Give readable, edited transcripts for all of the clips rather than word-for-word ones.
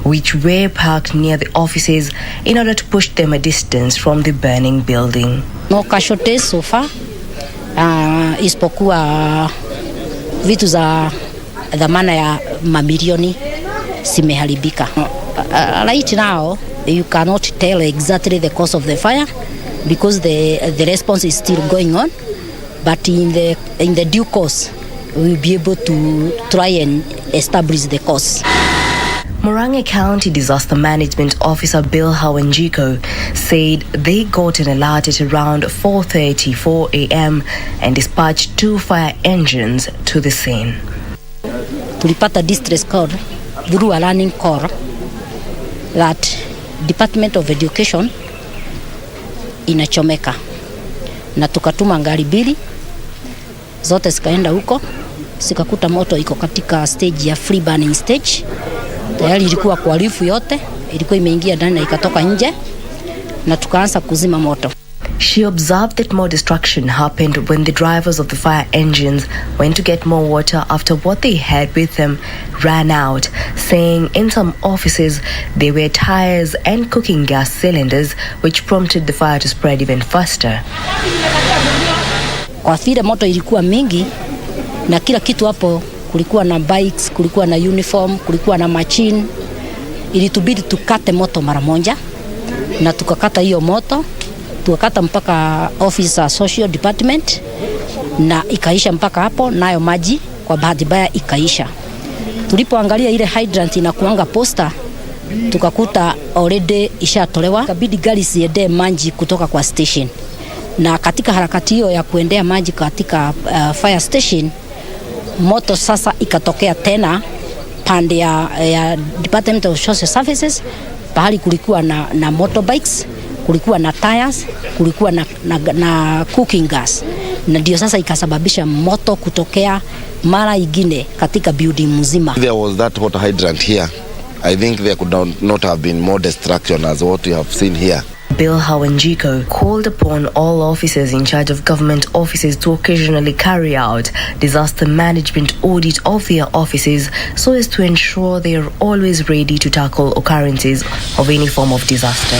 which were parked near the offices in order to push them a distance from the burning building. No casualties so far, isipokuwa vitu za dhamana ya mamilioni zimeharibika. Right now, you cannot tell exactly the cause of the fire because the response is still going on. But in the due course, we will be able to try and establish the cause. Murang'a County Disaster Management Officer Bill Hawanjiko said they got an alert at around 4:34 a.m. and dispatched 2 fire engines to the scene. Tulipata distress call through a running call that Department of Education inachomeka, na tukatuma ngari mbili zote zikaenda huko, zikakuta moto iko katika stage ya free burning stage. Tayari ilikuwa kwa rifu yote, ilikuwa imeingia ndani na ikatoka nje, na tukaanza kuzima moto. She observed that more destruction happened when the drivers of the fire engines went to get more water after what they had with them ran out, saying in some offices there were tires and cooking gas cylinders, which prompted the fire to spread even faster. Kwa vile moto ilikuwa mingi na kila kitu hapo, kulikuwa na bikes, kulikuwa na uniform, kulikuwa na machine, ilitubidi tukate moto mara moja, na tukakata hiyo moto, tukakata mpaka office ya social department, na ikaisha mpaka hapo, nayo maji kwa bahati mbaya ikaisha. Tulipoangalia ile hydrant inakuanga poster, tukakuta already ishatolewa, kabidi gari ziende maji kutoka kwa station. Na katika harakati hiyo ya kuendea maji katika fire station, moto sasa ikatokea tena pande ya Department of Social Services, pahali kulikuwa na motorbikes, kulikuwa na tires, kulikuwa na cooking gas, na ndio sasa ikasababisha moto kutokea mara ingine katika building mzima. There was that water hydrant here. I think there could not have been more destruction as what we have seen here. Bill Hawanjiko called upon all officers in charge of government offices to occasionally carry out disaster management audit of their offices so as to ensure they are always ready to tackle occurrences of any form of disaster.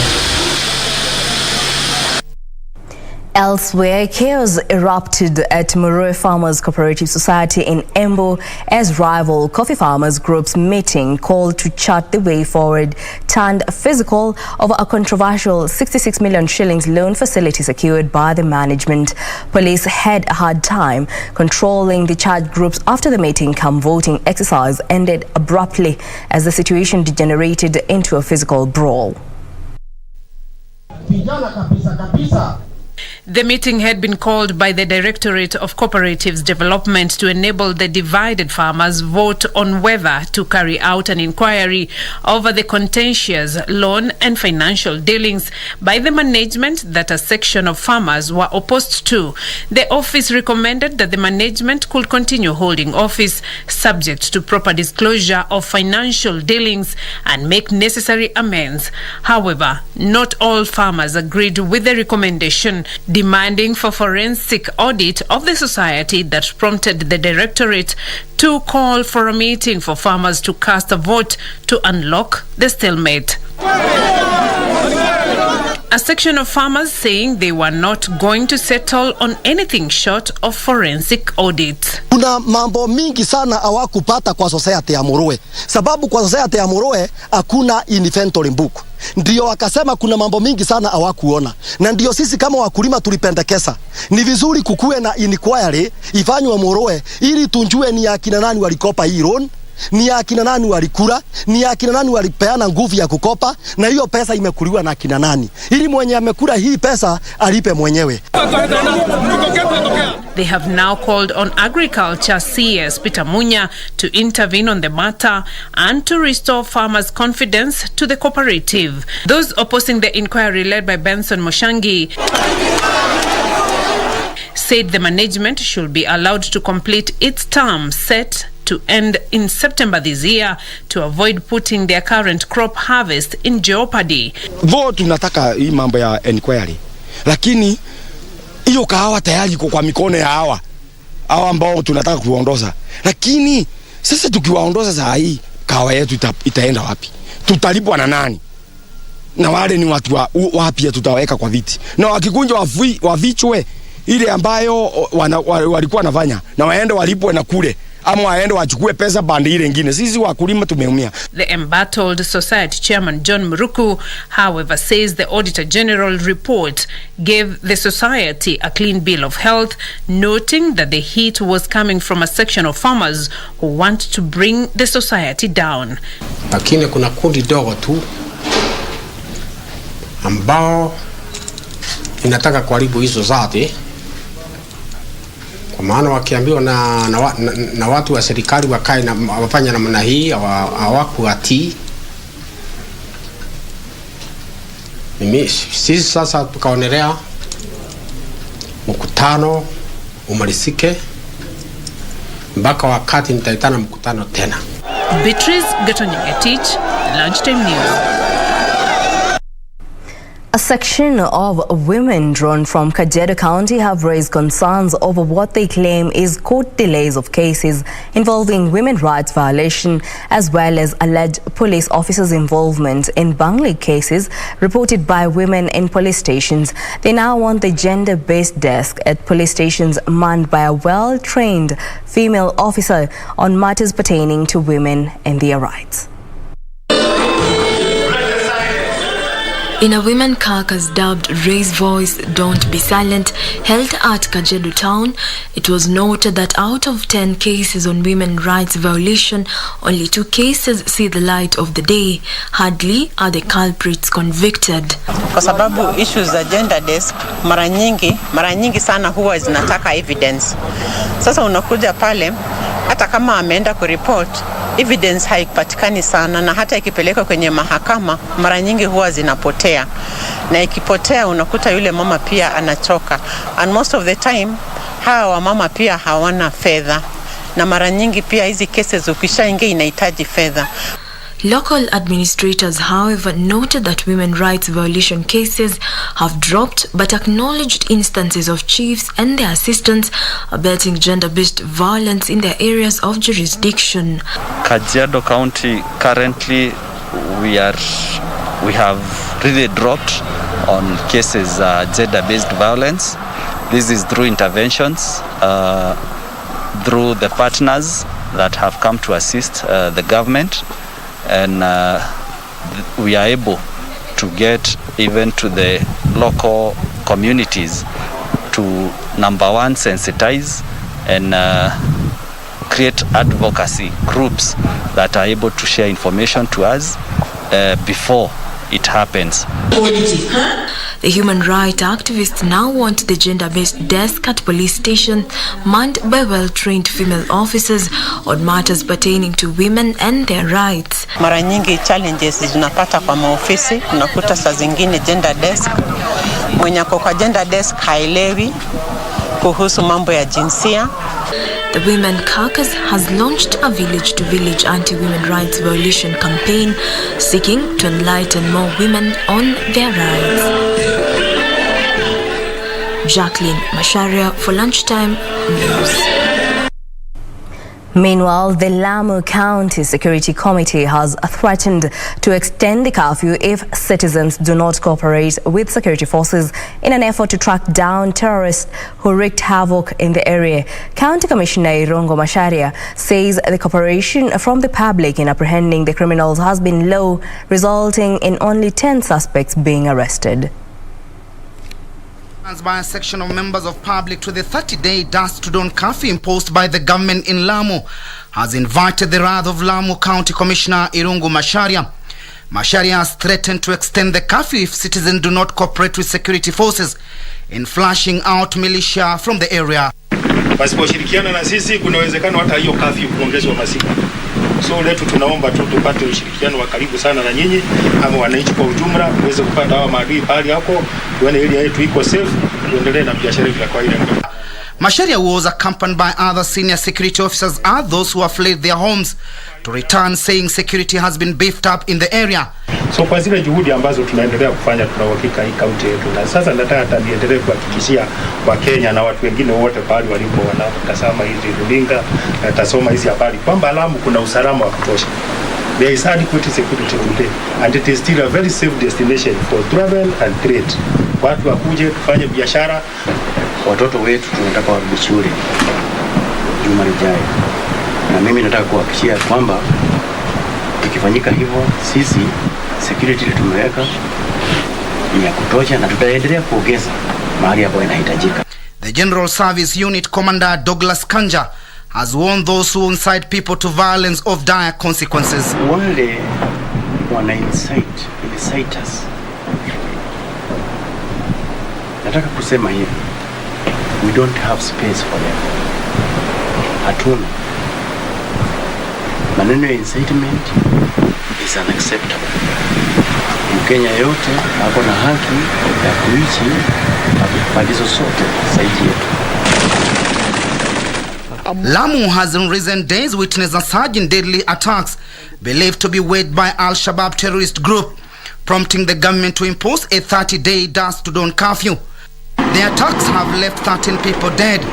Elsewhere, chaos erupted at Murang'a Farmers Cooperative Society in Embu as rival coffee farmers groups meeting called to chart the way forward turned physical over a controversial 66 million shillings loan facility secured by the management. Police had a hard time controlling the charged groups after the meeting cum voting exercise ended abruptly as the situation degenerated into a physical brawl. The meeting had been called by the Directorate of Cooperatives Development to enable the divided farmers vote on whether to carry out an inquiry over the contentious loan and financial dealings by the management that a section of farmers were opposed to. The office recommended that the management could continue holding office subject to proper disclosure of financial dealings and make necessary amends. However, not all farmers agreed with the recommendation, demanding for forensic audit of the society that prompted the Directorate to call for a meeting for farmers to cast a vote to unlock the stalemate. A section of farmers saying they were not going to settle on anything short of forensic audit. Kuna mambo mingi sana hawakupata kwa society ya Murang'a, sababu kwa society ya Murang'a hakuna inventory book. Ndio wakasema kuna mambo mingi sana hawakuona, na ndio sisi kama wakulima tulipendekeza ni vizuri kukuwe na inquiry ifanywe Murang'a ili tunjue ni akina nani walikopa hii loan, ni akina nani walikula, ni akina nani walipeana nguvu ya kukopa, na hiyo pesa imekuliwa na akina nani, ili mwenye amekula hii pesa alipe mwenyewe. They have now called on Agriculture CS Peter Munya to intervene on the matter and to restore farmers' confidence to the cooperative. Those opposing the inquiry, led by Benson Moshangi, said the management should be allowed to complete its term set to end in September this year to avoid putting their current crop harvest in jeopardy. Vote tunataka hii mambo ya inquiry, lakini hiyo kahawa tayari iko kwa mikono ya hawa ambao tunataka kuondoza. Lakini sasa tukiwaondoza saa hii, kahawa yetu itaenda wapi? tutalipwa na nani? Na wale ni watu wapi tutaweka kwa viti? Na wakikunja wavichwe ile ambayo walikuwa wanafanya, na waende walipwe na kule, ama waende wachukue pesa bandi ile nyingine. Sisi wakulima tumeumia. The embattled society chairman John Muruku, however, says the Auditor General report gave the society a clean bill of health, noting that the heat was coming from a section of farmers who want to bring the society down. Lakini kuna kundi dogo tu ambao inataka kuharibu hizo zote, kwa maana wakiambiwa na watu wa serikali wakae na wafanya namna hii hawakuatii. Sisi sasa tukaonelea mkutano umalizike mpaka wakati nitaitana mkutano tena. Beatrice Gatonyetich, Lunchtime News. A section of women drawn from Kajiado County have raised concerns over what they claim is court delays of cases involving women's rights violation, as well as alleged police officers' involvement in Bangli cases reported by women in police stations. They now want the gender-based desk at police stations manned by a well-trained female officer on matters pertaining to women and their rights. In a women caucus dubbed Raise Voice, Don't Be Silent, held at Kajiado Town, it was noted that out of 10 cases on women rights violation, only 2 cases see the light of the day. Hardly are the culprits convicted. Kwa sababu issues za gender desk mara nyingi sana huwa zinataka evidence. Sasa unakuja pale, hata kama ameenda kureport, evidence haipatikani sana, na hata ikipelekwa kwenye mahakama mara nyingi huwa zinapotea, na ikipotea unakuta yule mama pia anachoka, and most of the time hawa mama pia hawana fedha, na mara nyingi pia hizi cases ukishaingia inahitaji fedha. Local administrators, however, noted that women rights violation cases have dropped, but acknowledged instances of chiefs and their assistants abetting gender-based violence in their areas of jurisdiction. Kajiado County currently we have really dropped on cases gender-based violence. This is through interventions, through the partners that have come to assist the government. And we are able to get even to the local communities to, number one, sensitize and create advocacy groups that are able to share information to us before it happens. The human rights activists now want the gender-based desk at police station manned by well-trained female officers on matters pertaining to women and their rights. Mara nyingi challenges zinapata kwa maofisi, unakuta saa zingine gender desk, mwenye kwa gender desk haelewi kuhusu mambo ya jinsia. The Women Caucus has launched a village-to-village anti-women rights violation campaign seeking to enlighten more women on their rights. Jacqueline Masharia for Lunchtime News. Meanwhile, the Lamu County Security Committee has threatened to extend the curfew if citizens do not cooperate with security forces in an effort to track down terrorists who wreaked havoc in the area. County Commissioner Irungo Masharia says the cooperation from the public in apprehending the criminals has been low, resulting in only 10 suspects being arrested. By a section of members of public to the 30-day dusk to dawn curfew imposed by the government in Lamu has invited the wrath of Lamu County Commissioner Irungo Masharia. Masharia has threatened to extend the curfew if citizens do not cooperate with security forces in flushing out militia from the area. Wasiposhirikiana na sisi kuna uwezekano hata hiyo curfew kuongezwa masiku. So letu tunaomba tu tupate ushirikiano wa karibu sana na nyinyi ama wananchi kwa ujumla uweze kupata hawa maadui pale hapo, tuone area yetu iko safe, tuendelee na biashara yetu ya kawaida. Masharia was accompanied by other senior security officers and those who have fled their homes to return, saying security has been beefed up in the area. So kwa zile juhudi ambazo tunaendelea kufanya, tuna uhakika hii kaunti yetu, na sasa nataka niendelee kuhakikishia wa Kenya na watu wengine wote pale walipo wanatazama hizi runinga na tasoma hizi habari kwamba Lamu kuna usalama wa kutosha. There is adequate security today, and it is still a very safe destination for travel and trade. Watu wakuje tufanye biashara. Watoto wetu tunataka warudi shule juma lijalo, na mimi nataka kuhakikishia kwamba ikifanyika hivyo, sisi security tumeweka ni ya kutosha na tutaendelea kuongeza mahali ambapo inahitajika. The General Service Unit Commander Douglas Kanja has warned those who incite people to violence of dire consequences. Wale wana inciters. Nataka kusema hivi, we don't have space for them. Hatuna. Maneno ya incitement is unacceptable. Mkenya yote ako na haki ya kuishi pande zote zaidi yetu. Lamu has in recent days witnessed a surge in deadly attacks believed to be waged by Al-Shabaab terrorist group, prompting the government to impose a 30-day dusk to dawn curfew. The attacks have left 13 people dead,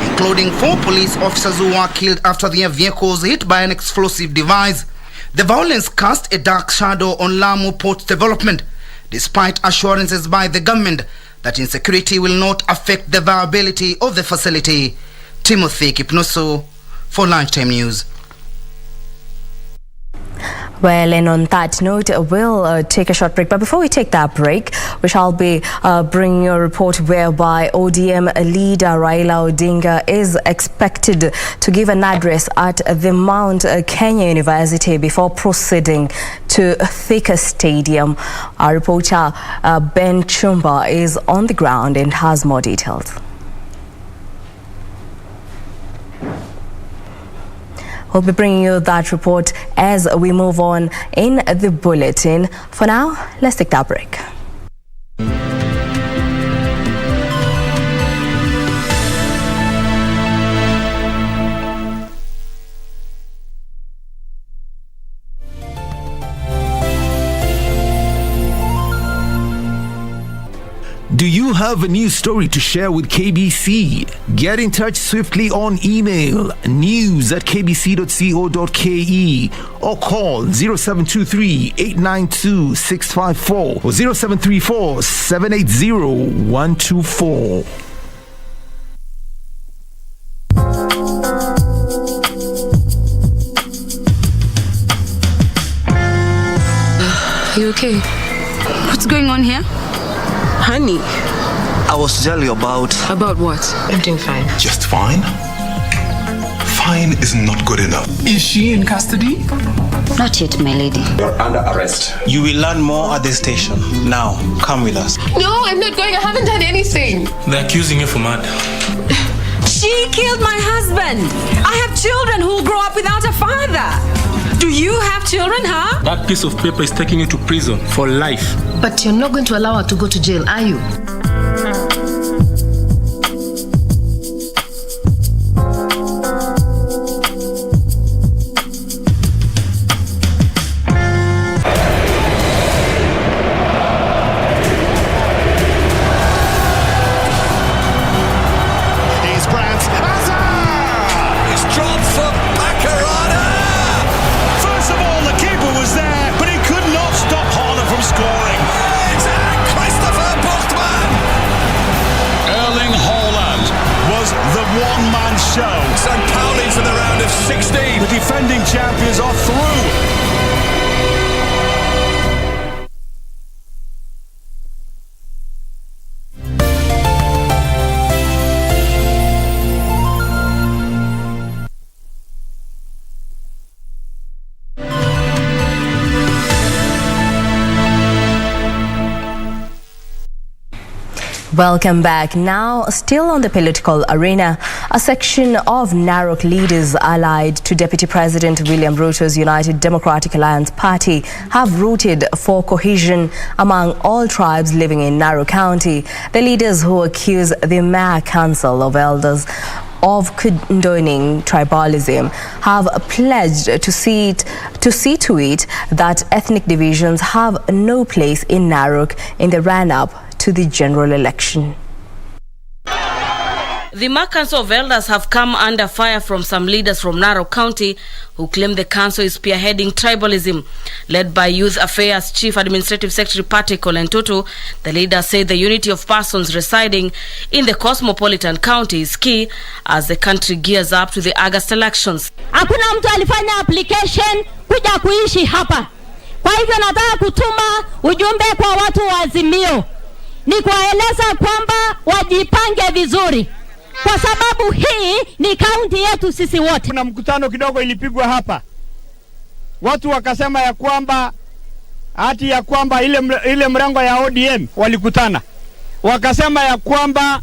including 4 police officers who were killed after their vehicles hit by an explosive device. The violence cast a dark shadow on Lamu Port development, despite assurances by the government that insecurity will not affect the viability of the facility. Timothy Kipnusu for Lunchtime News. Well, and on that note, we'll take a short break. But before we take that break, we shall be bringing you a report whereby ODM leader Raila Odinga is expected to give an address at the Mount Kenya University before proceeding to Thika Stadium. Our reporter Ben Chumba is on the ground and has more details. We'll be bringing you that report as we move on in the bulletin. For now, let's take that break. Do you have a news story to share with KBC? Get in touch swiftly on email news@kbc.co.ke or call 0723-892-654 or 0734-780-124. Are you okay? What's going on here? Honey. I was telling you about... About what? I'm doing fine. Just fine? Fine is not good enough. Is she in custody? Not yet, my lady. You're under arrest. You will learn more at the station. Now, come with us. No, I'm not going. I haven't done anything. They're accusing you for murder. She killed my husband. I have children who will grow up without a father. Do you have children, huh? That piece of paper is taking you to prison for life. But you're not going to allow her to go to jail, are you? Champions are through. Welcome back. Now, still on the political arena, a section of Narok leaders allied to Deputy President William Ruto's United Democratic Alliance Party have rooted for cohesion among all tribes living in Narok County. The leaders who accuse the Mayor Council of Elders of condoning tribalism have pledged to see to it that ethnic divisions have no place in Narok in the run-up to the general election. The Mark Council of Elders have come under fire from some leaders from Narok County who claim the council is spearheading tribalism. Led by Youth Affairs Chief Administrative Secretary Patrick Olentutu, the leaders say the unity of persons residing in the cosmopolitan county is key as the country gears up to the August elections. Hakuna mtu alifanya application kuja kuishi hapa. Kwa hivyo nataka kutuma ujumbe kwa watu wa Azimio. Ni kuwaeleza kwamba wajipange vizuri. Kwa sababu hii ni kaunti yetu sisi wote. Kuna mkutano kidogo ilipigwa hapa. Watu wakasema ya kwamba ile mrengo ya ODM walikutana. Wakasema ya kwamba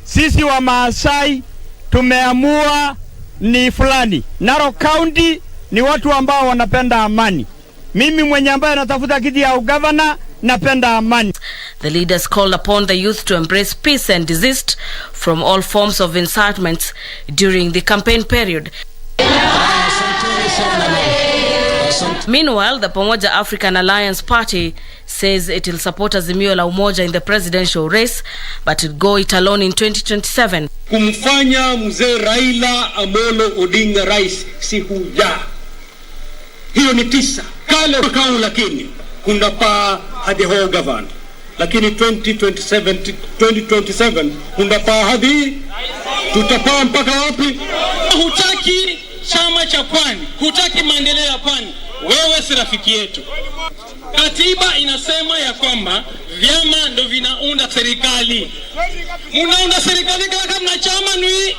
sisi wa Maasai tumeamua ni fulani. Narok County ni watu ambao wanapenda amani. Mimi mwenye ambaye natafuta kiti ya ugavana napenda amani. The leaders called upon the youth to embrace peace and desist from all forms of incitements during the campaign period. Meanwhile, the Pamoja African Alliance Party says it will support Azimio la Umoja in the presidential race, but it go it alone in 2027. Kumfanya mzee Raila Amolo Odinga rais si huja. Hiyo ni tisa. Kale wakao lakini kuna pa hadi ho govern. Lakini 2027 kuna pa hadi tutapaa mpaka wapi? Hutaki chama cha Pwani, hutaki maendeleo ya Pwani, wewe si rafiki yetu. Katiba inasema ya kwamba vyama ndo vinaunda serikali. Munaunda serikali kama hamna chama ni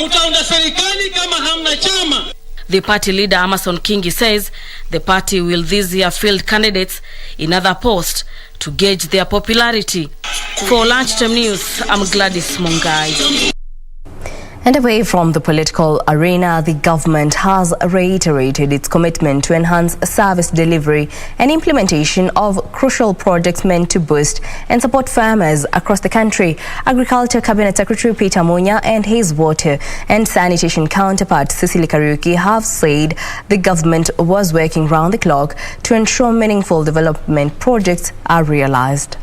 mutaunda serikali kama hamna chama. The party leader Amason Kingi says the party will this year field candidates in other posts to gauge their popularity. For Lunchtime News, I'm Gladys Mungai. And away from the political arena, the government has reiterated its commitment to enhance service delivery and implementation of crucial projects meant to boost and support farmers across the country. Agriculture Cabinet Secretary Peter Munya and his water and sanitation counterpart Cecily Kariuki have said the government was working round the clock to ensure meaningful development projects are realized.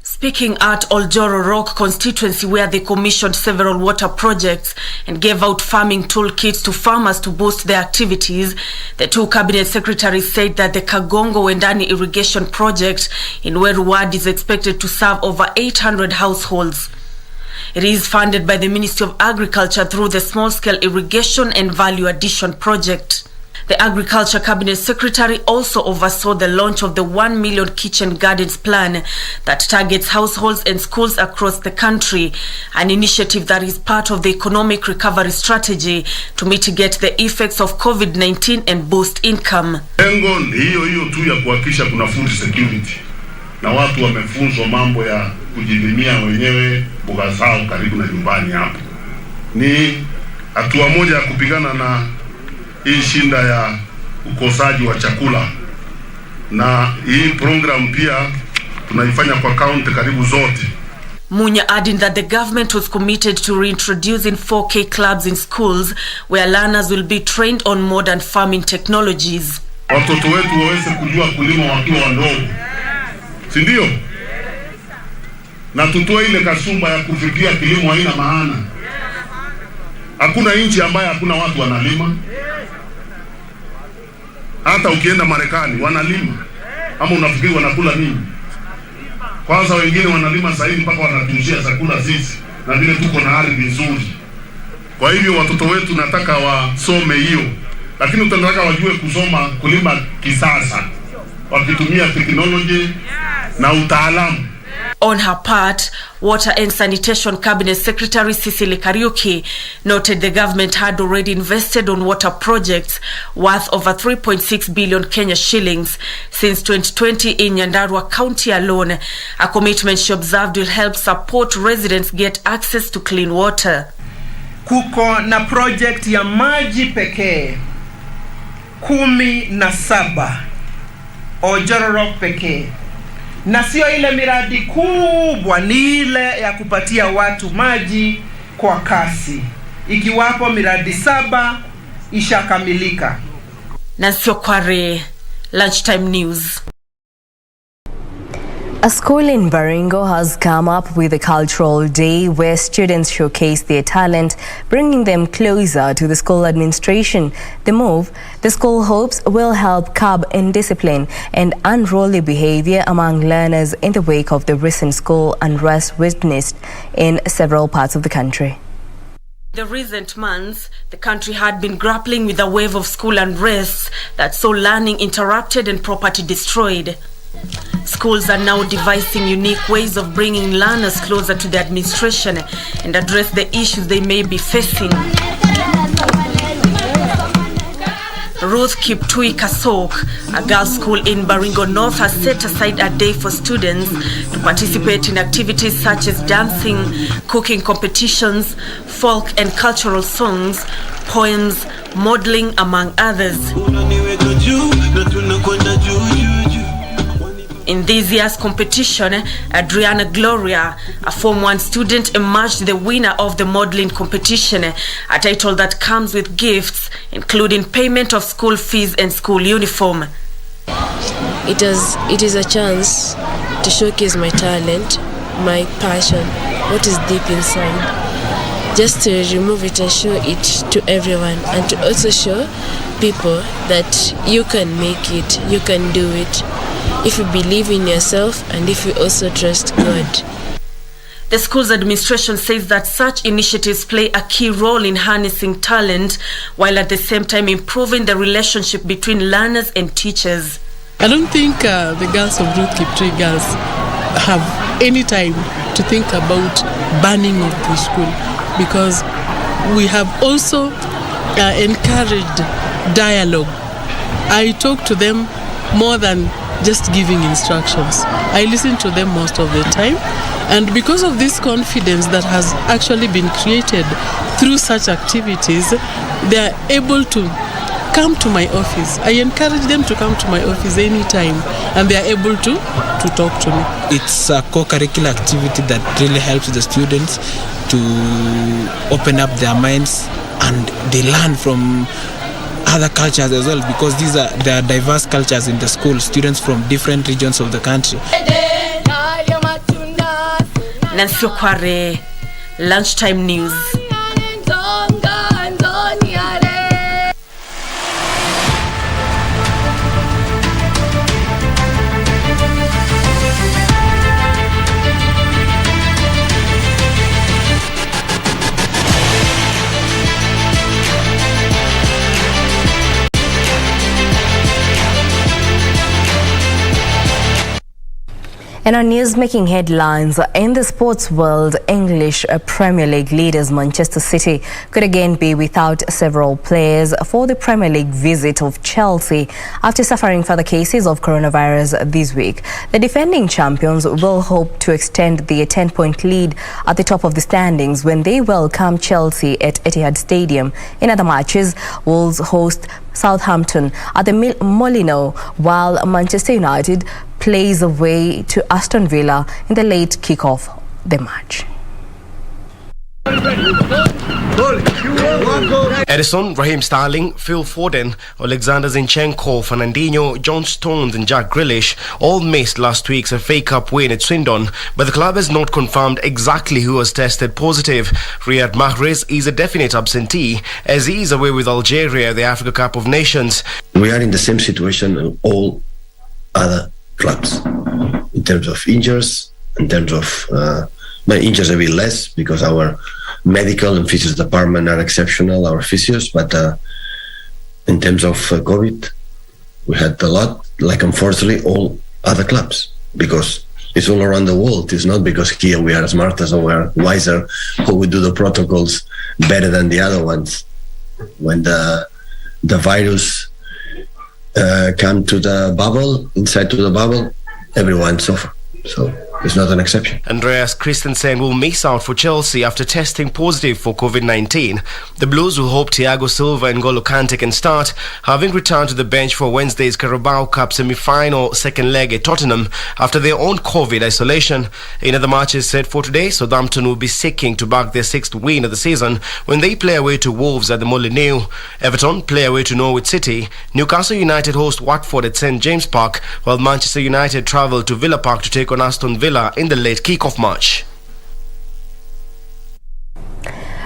Speaking at Oljoro Rock constituency, where they commissioned several water projects and gave out farming toolkits to farmers to boost their activities, the two cabinet secretaries said that the Kagongo Wendani irrigation project in Weru Ward is expected to serve over 800 households. It is funded by the Ministry of Agriculture through the Small-Scale Irrigation and Value Addition Project. The Agriculture Cabinet Secretary also oversaw the launch of the 1 million kitchen gardens plan that targets households and schools across the country, an initiative that is part of the economic recovery strategy to mitigate the effects of COVID-19 and boost income. Lengo ni hiyo tu ya kuhakikisha kuna food security na watu wamefunzwa mambo ya kujilimia wenyewe mboga zao karibu na nyumbani hapo. Ni hatua moja ya kupigana na hii shinda ya ukosaji wa chakula, na hii program pia tunaifanya kwa kaunti karibu zote. Munya adding that the government was committed to reintroducing 4K clubs in schools where learners will be trained on modern farming technologies. Watoto wetu waweze kujua kulima wakiwa wadogo, si ndio? Na tutoe ile kasumba ya kufikia kilimo haina maana. Hakuna nchi ambayo hakuna watu wanalima. Hata ukienda Marekani wanalima. Ama unafikiri wanakula nini? Kwanza wengine wanalima zaidi mpaka wanatuuzia chakula sisi, na vile tuko na ardhi nzuri. Kwa hivyo watoto wetu nataka wasome hiyo, lakini tunataka wajue kusoma kulima kisasa wakitumia technology na utaalamu. On her part, Water and Sanitation Cabinet Secretary Cecily Kariuki noted the government had already invested on water projects worth over 3.6 billion Kenya shillings since 2020 in Nyandarua County alone, a commitment she observed will help support residents get access to clean water. Kuko na project ya maji pekee 17 Oljoro Rock pekee. Na sio ile miradi kubwa, ni ile ya kupatia watu maji kwa kasi. Ikiwapo miradi 7 ishakamilika. Nancy Okware, Lunchtime News. A school in Baringo has come up with a cultural day where students showcase their talent, bringing them closer to the school administration. The move, the school hopes, will help curb indiscipline and unruly behavior among learners in the wake of the recent school unrest witnessed in several parts of the country. In the recent months, the country had been grappling with a wave of school unrest that saw learning interrupted and property destroyed. Schools are now devising unique ways of bringing learners closer to the administration and address the issues they may be facing. Ruth Kiptui Kasok, a girls' school in Baringo North, has set aside a day for students to participate in activities such as dancing, cooking competitions, folk and cultural songs, poems, modeling, among others. In this year's competition, Adriana Gloria, a Form 1 student, emerged the winner of the modeling competition, a title that comes with gifts, including payment of school fees and school uniform. It is a chance to showcase my talent, my passion, what is deep inside, just to remove it and show it to everyone, and to also show people that you can make it, you can do it, if you believe in yourself and if you also trust God. The school's administration says that such initiatives play a key role in harnessing talent, while at the same time improving the relationship between learners and teachers. I don't think the girls of Ruth Kiptui girls have any time to think about banning of the school, because we have also encouraged dialogue. I talk to them more than just giving instructions. I listen to them most of the time, and because of this confidence that has actually been created through such activities, they are able to come to my office. I encourage them to come to my office anytime, and they are able to talk to me. It's a co-curricular activity that really helps the students to open up their minds, and they learn from other cultures as well, because there are diverse cultures in the school, students from different regions of the country. Nancy Okware, Lunchtime News. And our news making headlines in the sports world, English Premier League leaders Manchester City could again be without several players for the Premier League visit of Chelsea after suffering further cases of coronavirus this week. The defending champions will hope to extend the 10-point lead at the top of the standings when they welcome Chelsea at Etihad Stadium. In other matches, Wolves host Southampton at the Molineux, while Manchester United plays away to Aston Villa in the late kick-off the match. Edison, Raheem Sterling, Phil Foden, Alexander Zinchenko, Fernandinho, John Stones and Jack Grealish all missed last week's FA Cup win at Swindon, but the club has not confirmed exactly who has tested positive. Riyad Mahrez is a definite absentee, as he is away with Algeria at the Africa Cup of Nations. We are in the same situation as all other clubs in terms of injuries, in terms of my injuries a bit less because our medical and physios department are exceptional, our physios, but in terms of COVID, we had a lot, like unfortunately all other clubs, because it's all around the world. It's not because here we are smarter or we are wiser or we do the protocols better than the other ones. When the virus come to the bubble, inside to the bubble, everyone suffer. So It's not an exception. Andreas Christensen will miss out for Chelsea after testing positive for COVID-19. The Blues will hope Thiago Silva and N'Golo Kante can start, having returned to the bench for Wednesday's Carabao Cup semi-final second leg at Tottenham after their own COVID isolation. In other matches set for today, Southampton will be seeking to back their 6th win of the season when they play away to Wolves at the Molineux. Everton play away to Norwich City. Newcastle United host Watford at St James Park, while Manchester United travel to Villa Park to take on Aston Villa in the late kick-off match.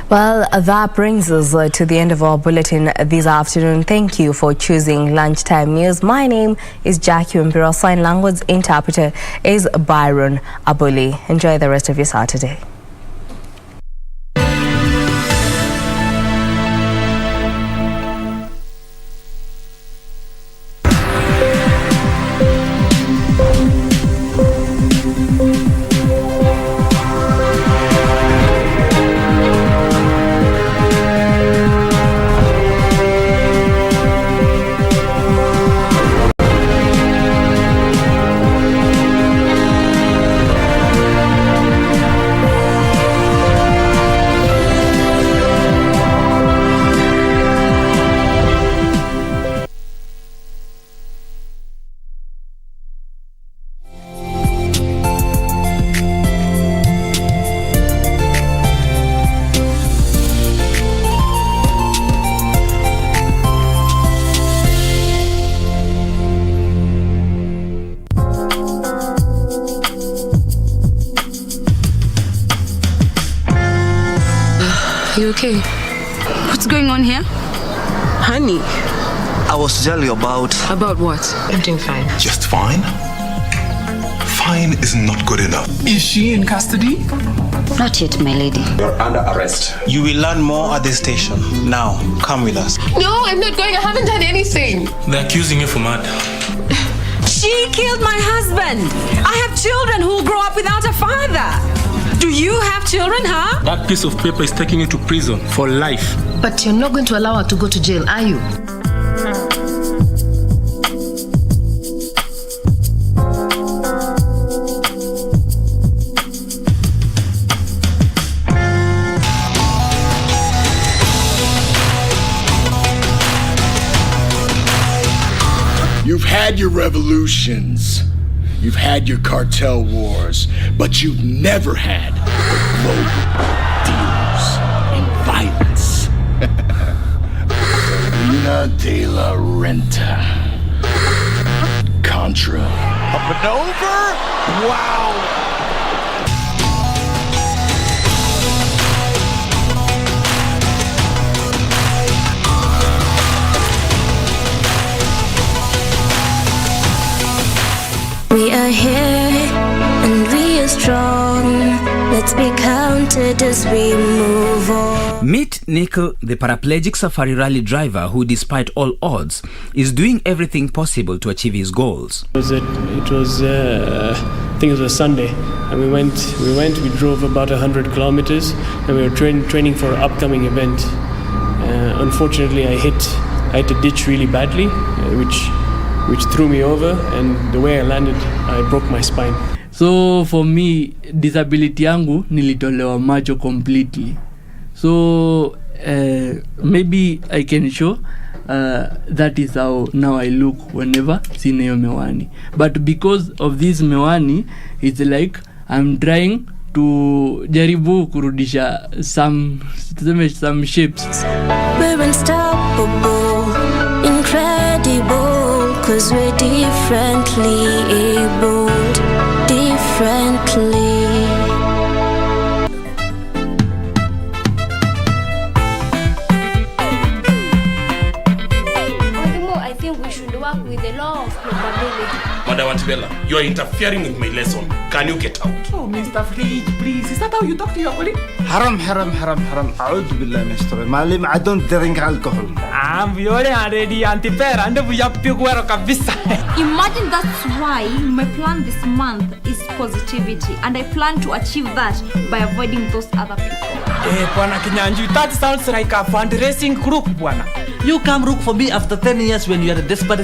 Well, that brings us to the end of our bulletin this afternoon. Thank you for choosing Lunchtime News. My name is Jacky. Wambiru. Sign language interpreter is Byron Abuli. Enjoy the rest of your Saturday. You okay? What's going on here? Honey, I was telling you about... About what? I'm doing fine. Just fine? Fine is not good enough. Is she in custody? Not yet, my lady. You're under arrest. You will learn more at the station. Now, come with us. No, I'm not going. I haven't done anything. They're accusing you for murder. She killed my husband. I have children who grow up without a father. Do you have children, huh? That piece of paper is taking you to prison for life. But you're not going to allow her to go to jail, are you? You've had your revolutions. You've had your cartel wars, but you've never had the global dealers in violence. Lina de la Renta. Contra. Up and over? Wow! We are here and we are strong. Let's be counted as we move on. Meet Nickel, the paraplegic safari rally driver who, despite all odds, is doing everything possible to achieve his goals. I think it was Sunday, and we drove about 100 kilometers, and we were training for an upcoming event. Unfortunately, I hit a ditch really badly, which threw me over, and the way I landed, I broke my spine. So for me, disability yangu nilitolewa macho completely. So maybe I can show that is how now I look whenever sina hiyo miwani. But because of this miwani, it's like I'm trying to jaribu kurudisha some shapes. We're unstoppable, incredible, 'cause we're differently abled, differently. I think we should work with the law of probability. Madam Antibella, you are interfering with my lesson. Can you get out? Oh, Mr. Fleet, please. Is that how you talk to your colleague? Haram. A'udhu billah, Mr. Malim, I don't drink alcohol. I'm already Antipera and we have to wear a kabisa. Imagine that's why my plan this month is positivity, and I plan to achieve that by avoiding those other people. Bwana Kinyanju, that sounds like a fundraising group, Bwana. You come look for me after 10 years when you are a desperate